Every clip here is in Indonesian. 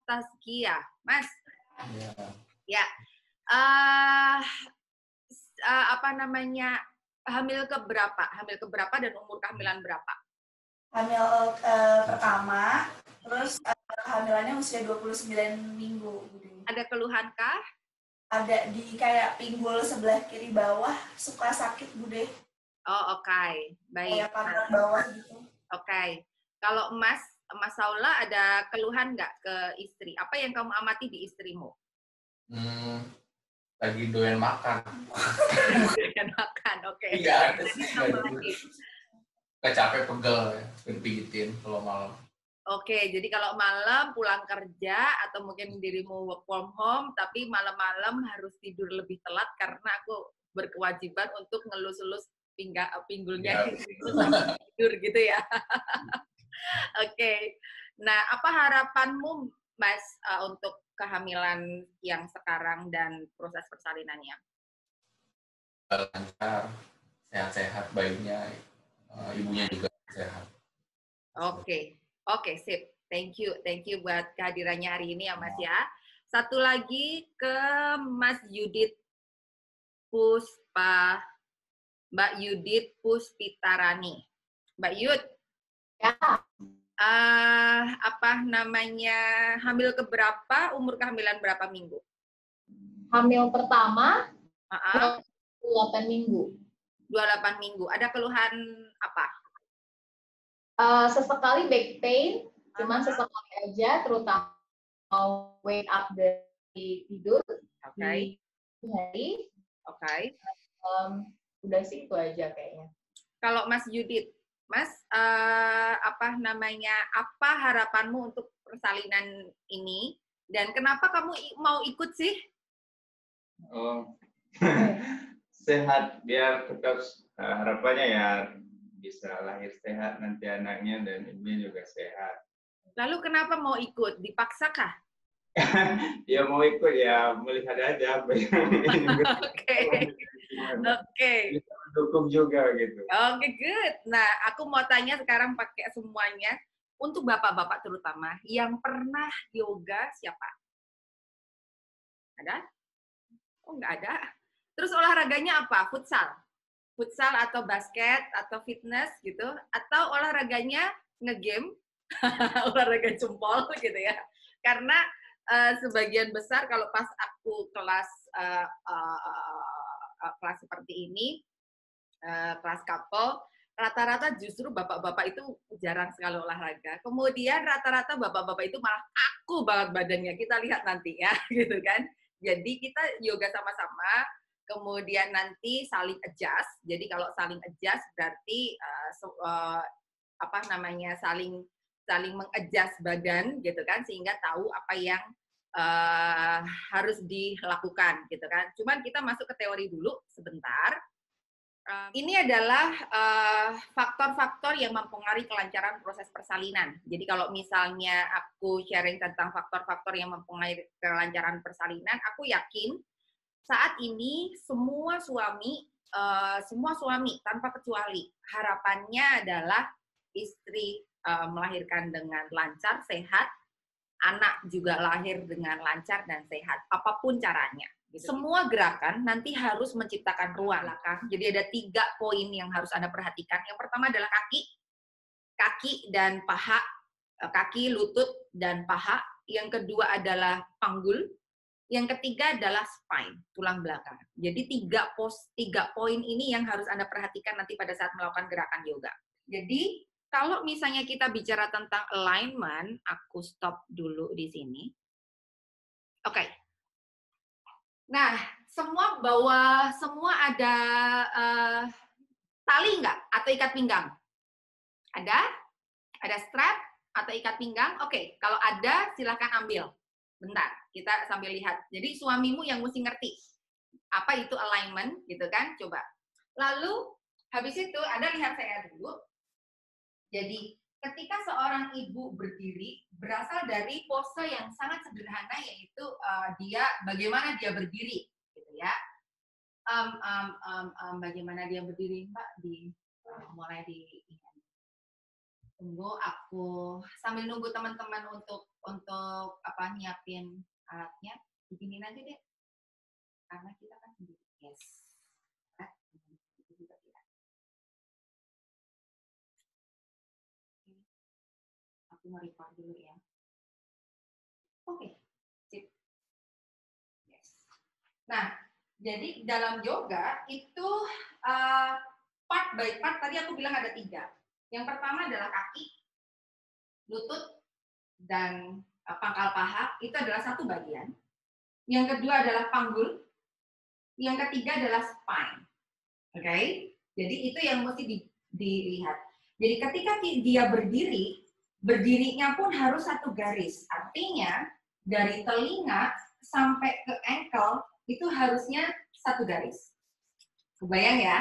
Tazkiyah. Mas, Ya. ya. Apa namanya, hamil keberapa? Hamil keberapa dan umur kehamilan berapa? Hamil pertama, terus kehamilannya usia 29 minggu. Ada keluhankah? Ada di kayak pinggul sebelah kiri bawah, suka sakit, Bude. Oh, oke. Baik. Kayak pantat bawah gitu. Oke. Kalau Mas Saula ada keluhan nggak ke istri? Apa yang kamu amati di istrimu? Lagi doyan makan. Doyan makan, oke. Iya, Jadi capek pegel ya, dipijitin kalau malam. Oke, jadi kalau malam pulang kerja atau mungkin dirimu work from home, tapi malam-malam harus tidur lebih telat karena aku berkewajiban untuk ngelus-elus pinggulnya sampai tidur gitu ya. Oke. Nah, apa harapanmu, Mas, untuk kehamilan yang sekarang dan proses persalinannya? Lancar, sehat-sehat bayinya, ibunya juga sehat. Oke, sip. Thank you buat kehadirannya hari ini ya, Mas ya. Satu lagi ke Mas Yudit Puspa, Mbak Yudit Puspitarani. Mbak Yud, ya. Apa namanya, hamil keberapa, umur kehamilan berapa minggu? Hamil pertama, 28 minggu. 28 minggu. Ada keluhan apa? Sesekali back pain, cuman sesekali aja, terutama mau wake up dari tidur di hari. Udah sih itu aja kayaknya. Kalau Mas Yudit, Mas, apa namanya, apa harapanmu untuk persalinan ini dan kenapa kamu mau ikut sih? Oh, sehat biar tetap harapannya ya bisa lahir sehat nanti anaknya dan ibunya juga sehat. Lalu kenapa mau ikut? Dipaksakah? Ya mau ikut ya melihat aja. Oke. Bisa mendukung juga gitu. Oke, good. Nah, aku mau tanya sekarang pakai semuanya untuk bapak-bapak terutama yang pernah yoga siapa? Ada? Oh, nggak ada. Terus olahraganya apa? Futsal? Futsal atau basket atau fitness gitu? Atau olahraganya ngegame? Olahraga jempol gitu ya. Karena sebagian besar kalau pas aku kelas kelas seperti ini, kelas couple, rata-rata justru bapak-bapak itu jarang sekali olahraga. Kemudian rata-rata bapak-bapak itu malah kaku banget badannya. Kita lihat nanti ya, gitu kan. Jadi kita yoga sama-sama, kemudian nanti saling adjust. Jadi kalau saling adjust berarti apa namanya, saling mengadjust badan gitu kan, sehingga tahu apa yang harus dilakukan gitu kan. Cuman kita masuk ke teori dulu sebentar. Ini adalah faktor-faktor yang mempengaruhi kelancaran proses persalinan. Jadi kalau misalnya aku sharing tentang faktor-faktor yang mempengaruhi kelancaran persalinan, aku yakin saat ini semua suami tanpa kecuali harapannya adalah istri melahirkan dengan lancar, sehat, anak juga lahir dengan lancar dan sehat, apapun caranya. Gitu. Semua gerakan nanti harus menciptakan ruang belakang. Jadi ada 3 poin yang harus Anda perhatikan. Yang pertama adalah kaki dan paha, kaki, lutut, dan paha. Yang kedua adalah panggul. Yang ketiga adalah spine, tulang belakang. Jadi 3 poin ini yang harus Anda perhatikan nanti pada saat melakukan gerakan yoga. Jadi kalau misalnya kita bicara tentang alignment, aku stop dulu di sini. Oke. Nah, semua ada tali nggak? Atau ikat pinggang? Ada? Ada strap atau ikat pinggang? Oke, kalau ada silahkan ambil. Bentar, kita sambil lihat. Jadi suamimu yang mesti ngerti apa itu alignment, gitu kan? Coba. Lalu, habis itu Anda lihat saya dulu. Jadi, ketika seorang ibu berdiri, berasal dari pose yang sangat sederhana, yaitu bagaimana dia berdiri, gitu ya. Bagaimana dia berdiri, Mbak? Mulai di tunggu, aku sambil nunggu teman-teman untuk untuk apa nyiapin alatnya, bikinin aja deh. Karena kita kan sendiri. Yes. Aku nge-record dulu ya. Oke, sip. Yes. Nah, jadi dalam yoga itu part by part tadi aku bilang ada 3. Yang pertama adalah kaki, lutut, dan pangkal paha. Itu adalah satu bagian. Yang kedua adalah panggul. Yang ketiga adalah spine. Oke? Jadi itu yang mesti dilihat. Jadi ketika dia berdiri, berdirinya pun harus satu garis. Artinya dari telinga sampai ke ankle itu harusnya satu garis. Kebayang ya?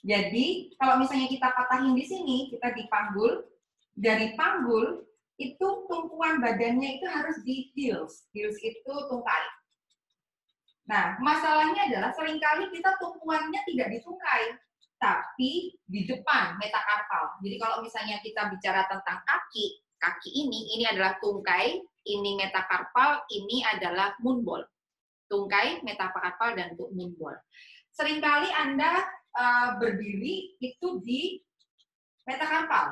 Jadi kalau misalnya kita patahin di sini, kita di panggul, dari panggul itu tumpuan badannya itu harus di heels. Heels itu tungkai. Nah, masalahnya adalah seringkali kita tumpuannya tidak di tungkai, tapi di depan metakarpal. Jadi kalau misalnya kita bicara tentang kaki ini adalah tungkai, ini metakarpal, ini adalah moonball. Tungkai, metakarpal, dan moonball. Seringkali Anda berdiri itu di metakarpal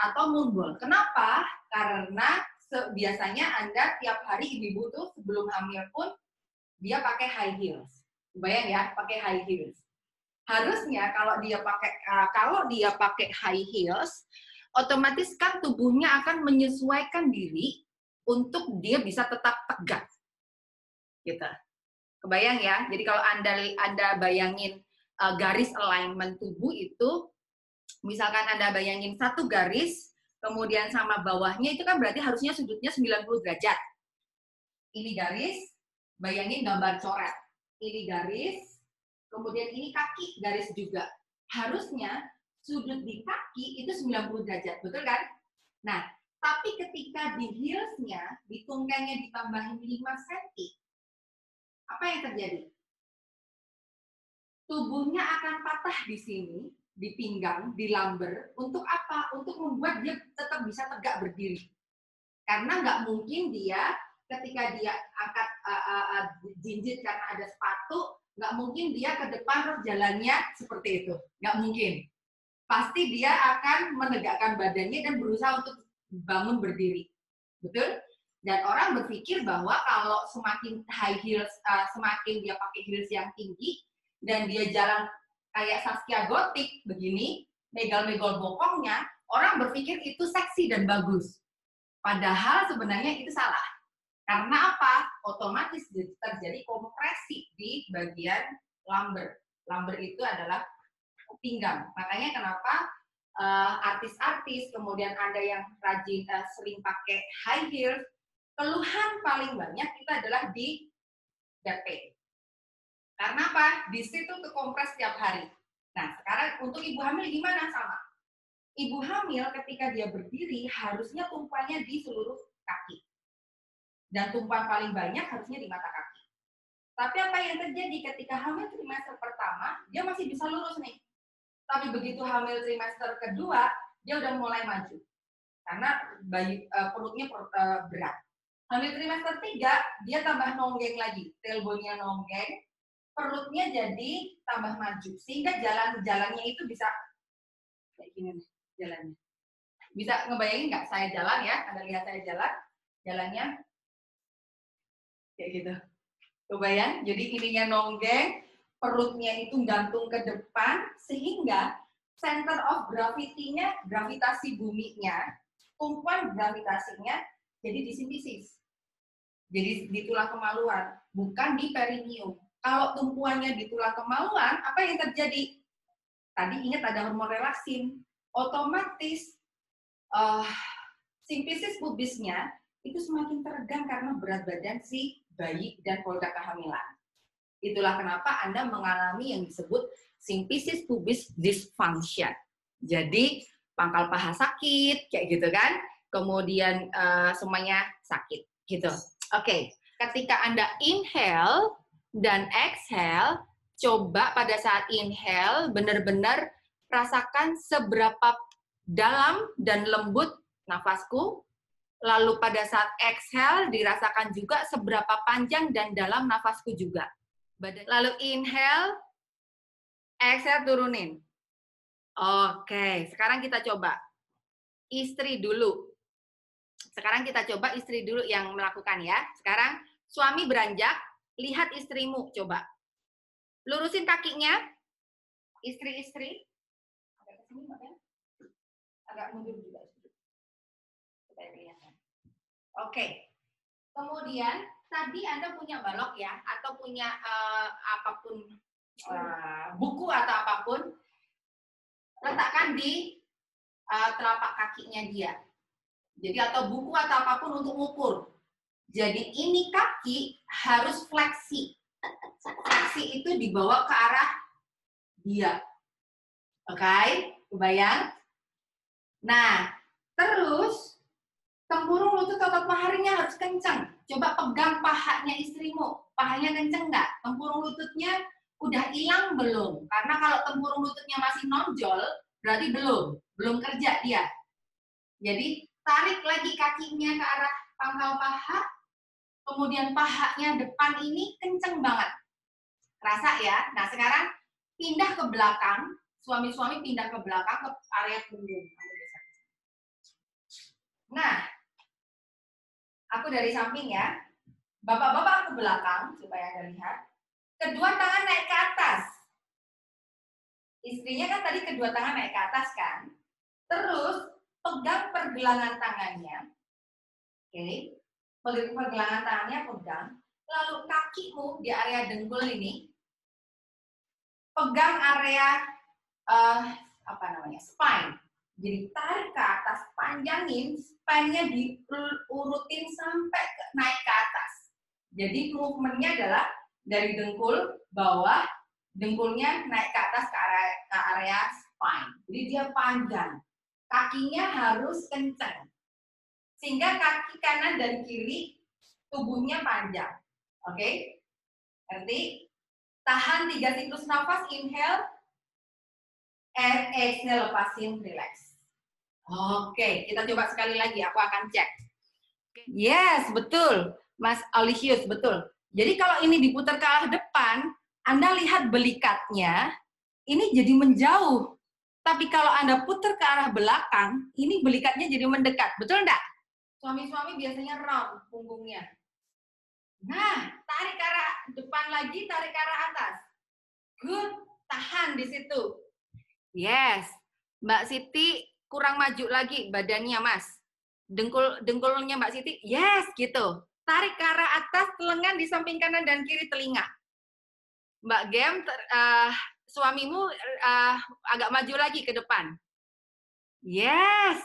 atau moonball. Kenapa? Karena biasanya Anda tiap hari ibu-ibu tuh sebelum hamil pun dia pakai high heels. Bayang ya, pakai high heels. Harusnya kalau dia pakai high heels, otomatis kan tubuhnya akan menyesuaikan diri untuk dia bisa tetap tegak. Gitu. Kebayang ya? Jadi kalau Anda bayangin garis alignment tubuh itu, misalkan Anda bayangin satu garis, kemudian sama bawahnya itu kan berarti harusnya sudutnya 90 derajat. Ini garis, bayangin gambar coret. Ini garis, kemudian ini kaki, garis juga. Harusnya sudut di kaki itu 90 derajat, betul kan? Nah, tapi ketika di heelsnya, di tungkainya ditambahin 5 cm, apa yang terjadi? Tubuhnya akan patah di sini, di pinggang, di lumbar. Untuk apa? Untuk membuat dia tetap bisa tegak berdiri. Karena nggak mungkin dia ketika dia angkat jinjit karena ada sepatu, nggak mungkin dia ke depan terus jalannya seperti itu. Nggak mungkin. Pasti dia akan menegakkan badannya dan berusaha untuk bangun berdiri. Betul? Dan orang berpikir bahwa kalau semakin high heels, semakin dia pakai heels yang tinggi, dan dia jalan kayak Saskia Gotik begini, megal-megal bokongnya, orang berpikir itu seksi dan bagus. Padahal sebenarnya itu salah. Karena apa? Otomatis terjadi kompresi di bagian lumbar. Lumbar itu adalah pinggang. Makanya kenapa artis-artis, kemudian Anda yang rajin sering pakai high heels, keluhan paling banyak itu adalah di back pain. Karena apa? Di situ kekompres setiap hari. Nah, sekarang untuk ibu hamil gimana? Sama. Ibu hamil ketika dia berdiri harusnya tumpuannya di seluruh kaki. Dan tumpuan paling banyak harusnya di mata kaki. Tapi apa yang terjadi ketika hamil trimester pertama, dia masih bisa lurus nih. Tapi begitu hamil trimester kedua, dia udah mulai maju. Karena perutnya berat. Hamil trimester 3, dia tambah nonggeng lagi. Tailbone-nya nonggeng, perutnya jadi tambah maju. Sehingga jalannya itu bisa kayak gini nih, jalannya. Bisa ngebayangin nggak saya jalan ya? Anda lihat saya jalan, jalannya kayak gitu. Kebayang? Jadi ininya nonggeng, perutnya itu gantung ke depan, sehingga center of gravity-nya, gravitasi buminya, tumpuan gravitasinya jadi di simfisis. Jadi di tulang kemaluan, bukan di perineum. Kalau tumpuannya di tulang kemaluan, apa yang terjadi? Tadi ingat ada hormon relaksin. Otomatis simfisis pubisnya itu semakin teregang karena berat badan si bayi dan keluarga kehamilan. Itulah kenapa Anda mengalami yang disebut simfisis pubis dysfunction. Jadi pangkal paha sakit, kayak gitu kan? Kemudian semuanya sakit, gitu. Oke, ketika Anda inhale dan exhale, coba pada saat inhale benar-benar rasakan seberapa dalam dan lembut nafasku, Lalu pada saat exhale, dirasakan juga seberapa panjang dan dalam nafasku juga. Lalu inhale, exhale turunin. Oke, sekarang kita coba. Istri dulu. Sekarang kita coba istri dulu yang melakukan ya. Sekarang suami beranjak, lihat istrimu coba. Lurusin kakinya. Istri-istri. Agak ke sini, Mbak. Agak mundur juga. Supaya kelihatan. Oke. Kemudian tadi Anda punya balok ya, atau punya apapun, buku atau apapun, letakkan di telapak kakinya dia. Jadi atau buku atau apapun untuk ukur. Jadi ini kaki harus fleksi. Fleksi itu dibawa ke arah dia. Oke, kebayang? Nah, terus tempurung lutut otot paharinya harus kencang. Coba pegang pahanya istrimu. Pahanya kenceng nggak? Tempurung lututnya udah hilang belum? Karena kalau tempurung lututnya masih nonjol, berarti belum kerja dia. Jadi tarik lagi kakinya ke arah pangkal paha, kemudian pahanya depan ini kenceng banget. Rasa ya? Nah sekarang pindah ke belakang, suami-suami pindah ke belakang ke area punggung. Nah, aku dari samping ya, bapak-bapak ke belakang, supaya Anda lihat. Kedua tangan naik ke atas. Istrinya kan tadi kedua tangan naik ke atas kan? Terus pegang pergelangan tangannya. Oke. Pergelangan tangannya pegang. Lalu kakimu di area dengkul ini pegang area spine. Jadi tarik ke atas, panjangin, spine-nya diurutin sampai naik ke atas. Jadi movement-nya adalah dari dengkul bawah, dengkulnya naik ke atas ke area spine. Jadi dia panjang. Kakinya harus kencang. Sehingga kaki kanan dan kiri tubuhnya panjang. Oke? Ngerti? Tahan 3 siklus nafas, inhale, and exhale, lepasin, relax. Oke, kita coba sekali lagi, aku akan cek. Yes, betul. Mas Alicius, betul. Jadi kalau ini diputar ke arah depan, Anda lihat belikatnya, ini jadi menjauh. Tapi kalau Anda putar ke arah belakang, ini belikatnya jadi mendekat. Betul enggak? Suami-suami biasanya round punggungnya. Nah, tarik ke arah depan lagi, tarik ke arah atas. Good, tahan di situ. Yes. Mbak Siti kurang maju lagi badannya, Mas. Dengkulnya Mbak Siti, yes, gitu. Tarik ke arah atas, lengan di samping kanan dan kiri telinga. Mbak Gem, suamimu agak maju lagi ke depan. Yes.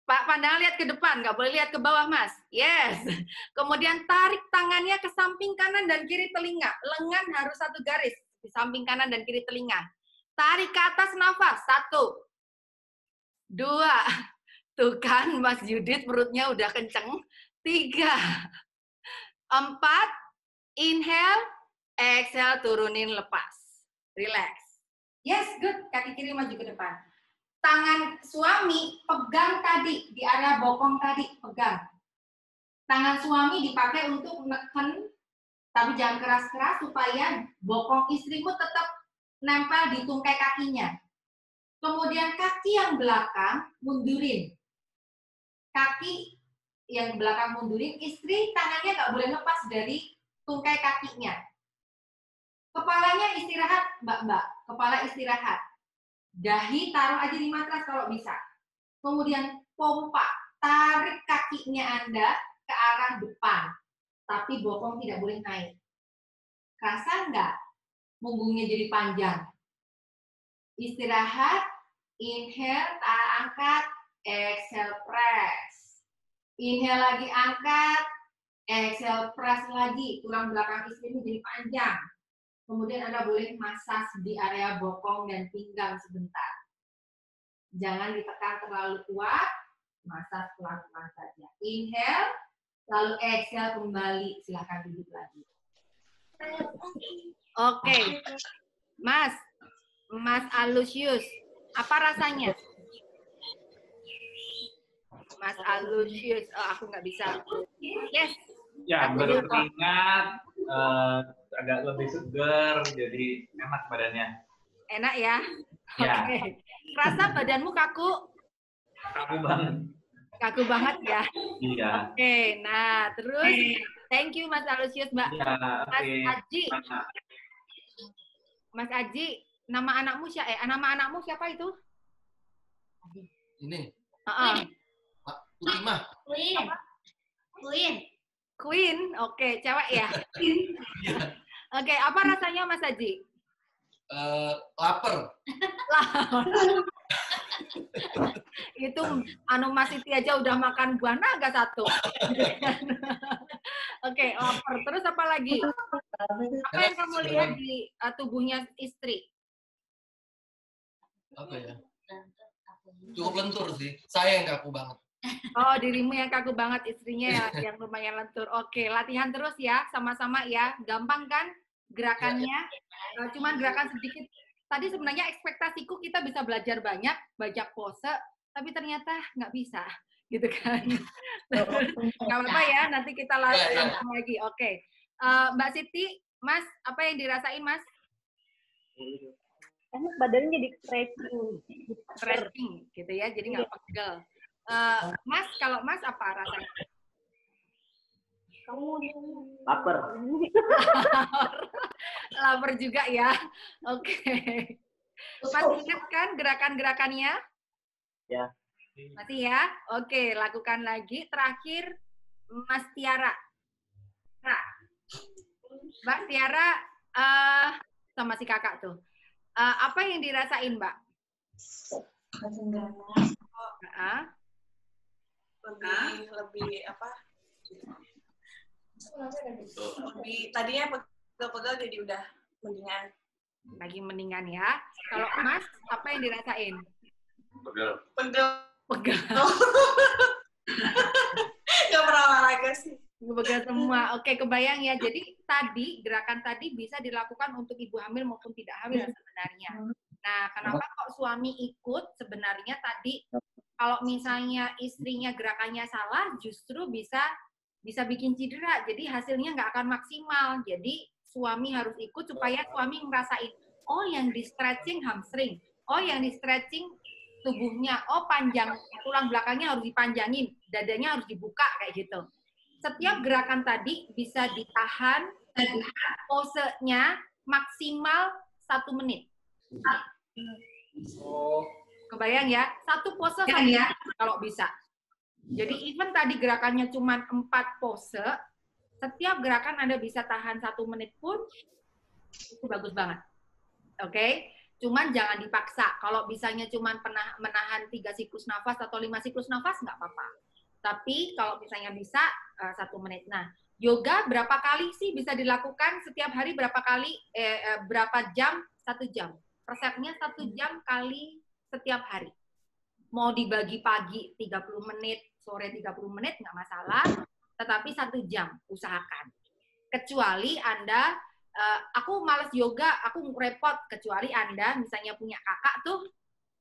Pak, pandangan lihat ke depan, nggak boleh lihat ke bawah, Mas. Yes. Kemudian tarik tangannya ke samping kanan dan kiri telinga. Lengan harus satu garis di samping kanan dan kiri telinga. Tarik ke atas nafas. 1, 2. Tuh kan, Mas Yudit perutnya udah kenceng. 3, 4. Inhale, exhale, turunin, lepas. Relax. Yes, good. Kaki kiri maju ke depan. Tangan suami pegang tadi di area bokong tadi, pegang. Tangan suami dipakai untuk neken, tapi jangan keras-keras supaya bokong istrimu tetap nempel di tungkai kakinya. Kemudian kaki yang belakang mundurin. Kaki yang belakang mundurin, istri tangannya nggak boleh lepas dari tungkai kakinya. Kepalanya istirahat, Mbak. Kepala istirahat. Dahi taruh aja di matras kalau bisa. Kemudian pompa, tarik kakinya Anda ke arah depan. Tapi bokong tidak boleh naik. Rasa nggak? Punggungnya jadi panjang. Istirahat, inhale, angkat, exhale, press. Inhale lagi angkat, exhale, press lagi. Tulang belakang istrimu jadi panjang. Kemudian Anda boleh massage di area bokong dan pinggang sebentar. Jangan ditekan terlalu kuat, massage pelan-pelan saja. Inhale, lalu exhale kembali. Silahkan duduk lagi. Oke. Mas Alusius, apa rasanya? Mas Alusius. Oh, aku nggak bisa. Yes. Ya, berkeringat, agak lebih segar, jadi enak badannya. Enak ya? Ya. Oke. Rasa badanmu kaku? Kaku banget. Kaku banget ya? Iya. Oke, nah terus thank you Mas Alusius, Mbak. Iya, Mas oke. Aji. Mas Aji, nama anakmu siapa itu? Ini, Heeh. Pak Utimah. Queen. Oke, cewek ya? Oke, apa rasanya Mas Aji? Lapar. Itu Mas Siti aja udah makan buah naga satu. Oke, lapar. Terus apa lagi? Apa yang kamu lihat di tubuhnya istri? Apa ya? Cukup lentur sih. Saya yang kaku banget. Oh, dirimu yang kaku banget, istrinya yang lumayan lentur. Oke, latihan terus ya, sama-sama ya. Gampang kan gerakannya? Cuman gerakan sedikit. Tadi sebenarnya ekspektasiku kita bisa belajar banyak pose, tapi ternyata nggak bisa, gitu kan? Nggak apa-apa ya, nanti kita latihan lagi. Oke. Mbak Siti, Mas, apa yang dirasain, Mas? Enak, badannya jadi Stretching, gitu ya, jadi nggak pegel. Mas, kalau Mas apa rasanya? lapar. Lapar juga ya. Oke. Masih ingat kan gerakan-gerakannya? Ya. Masih ya? Oke, lakukan lagi. Terakhir, Mas Tiara. Nah, Mbak Tiara sama si kakak tuh. Apa yang dirasain, Mbak? Lebih apa? Lebih tadinya pegel-pegel jadi udah mendingan. Lagi mendingan ya. Kalau Mas, apa yang dirasain? Pegel. Pegel. Gak pernah olahraga sih. Pegel semua. Oke, kebayang ya. Jadi gerakan tadi bisa dilakukan untuk ibu hamil maupun tidak hamil sebenarnya. Nah, kenapa kok suami ikut? Sebenarnya tadi kalau misalnya istrinya gerakannya salah, justru bisa bikin cedera. Jadi hasilnya nggak akan maksimal. Jadi suami harus ikut supaya suami ngerasain, oh yang di stretching hamstring, oh yang di stretching tubuhnya, oh panjang tulang belakangnya harus dipanjangin, dadanya harus dibuka kayak gitu. Setiap gerakan tadi bisa ditahan, posenya maksimal 1 menit. Kebayang ya, 1 pose saja kalau bisa. Jadi even tadi gerakannya cuma 4 pose, setiap gerakan Anda bisa tahan 1 menit pun, itu bagus banget. Oke? Cuman jangan dipaksa. Kalau bisanya cuma menahan 3 siklus nafas atau 5 siklus nafas, nggak apa-apa. Tapi kalau misalnya bisa 1 menit. Nah, yoga berapa kali sih bisa dilakukan setiap hari? Berapa kali? Berapa jam? 1 jam. Resepnya 1 jam kali setiap hari. Mau dibagi pagi 30 menit, sore 30 menit, nggak masalah. Tetapi 1 jam, usahakan. Kecuali Anda, aku males yoga, aku repot. Kecuali Anda misalnya punya kakak tuh,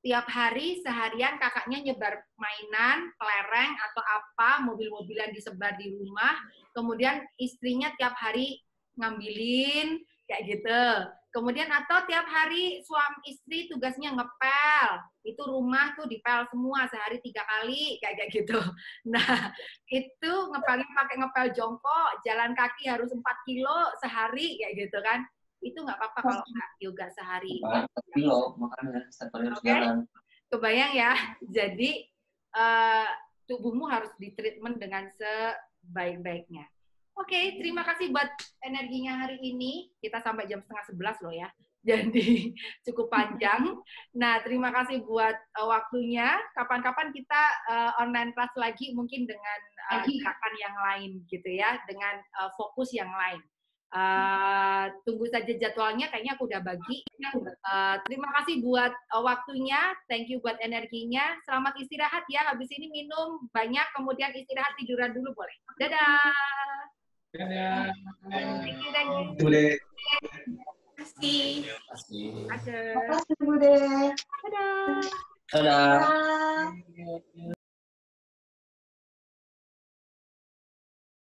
tiap hari seharian kakaknya nyebar mainan, kelereng, atau apa, mobil-mobilan disebar di rumah, kemudian istrinya tiap hari ngambilin, kayak gitu. Kemudian atau tiap hari suami istri tugasnya ngepel, itu rumah tuh dipel semua sehari 3 kali, kayak gitu. Nah, itu ngepelnya pakai ngepel jongkok, jalan kaki harus 4 kilo sehari, kayak gitu kan. Itu nggak apa-apa kalau nggak yoga sehari. 4 kilo, makanya setiap hari harus Oke? jalan. Kebayang ya, jadi tubuhmu harus ditreatment dengan sebaik-baiknya. Oke, terima kasih buat energinya hari ini. Kita sampai jam 10:30 loh ya. Jadi cukup panjang. Nah, terima kasih buat waktunya. Kapan-kapan kita online class lagi mungkin dengan gerakan yang lain gitu ya, dengan fokus yang lain. Tunggu saja jadwalnya, kayaknya aku udah bagi. Terima kasih buat waktunya, thank you buat energinya. Selamat istirahat ya, habis ini minum banyak, kemudian istirahat tiduran dulu boleh. Dadah. Dadah. Thank you, thank you. Terima Terima kasih. Ada. kasih, Bude. Dadah. Dadah. Dadah.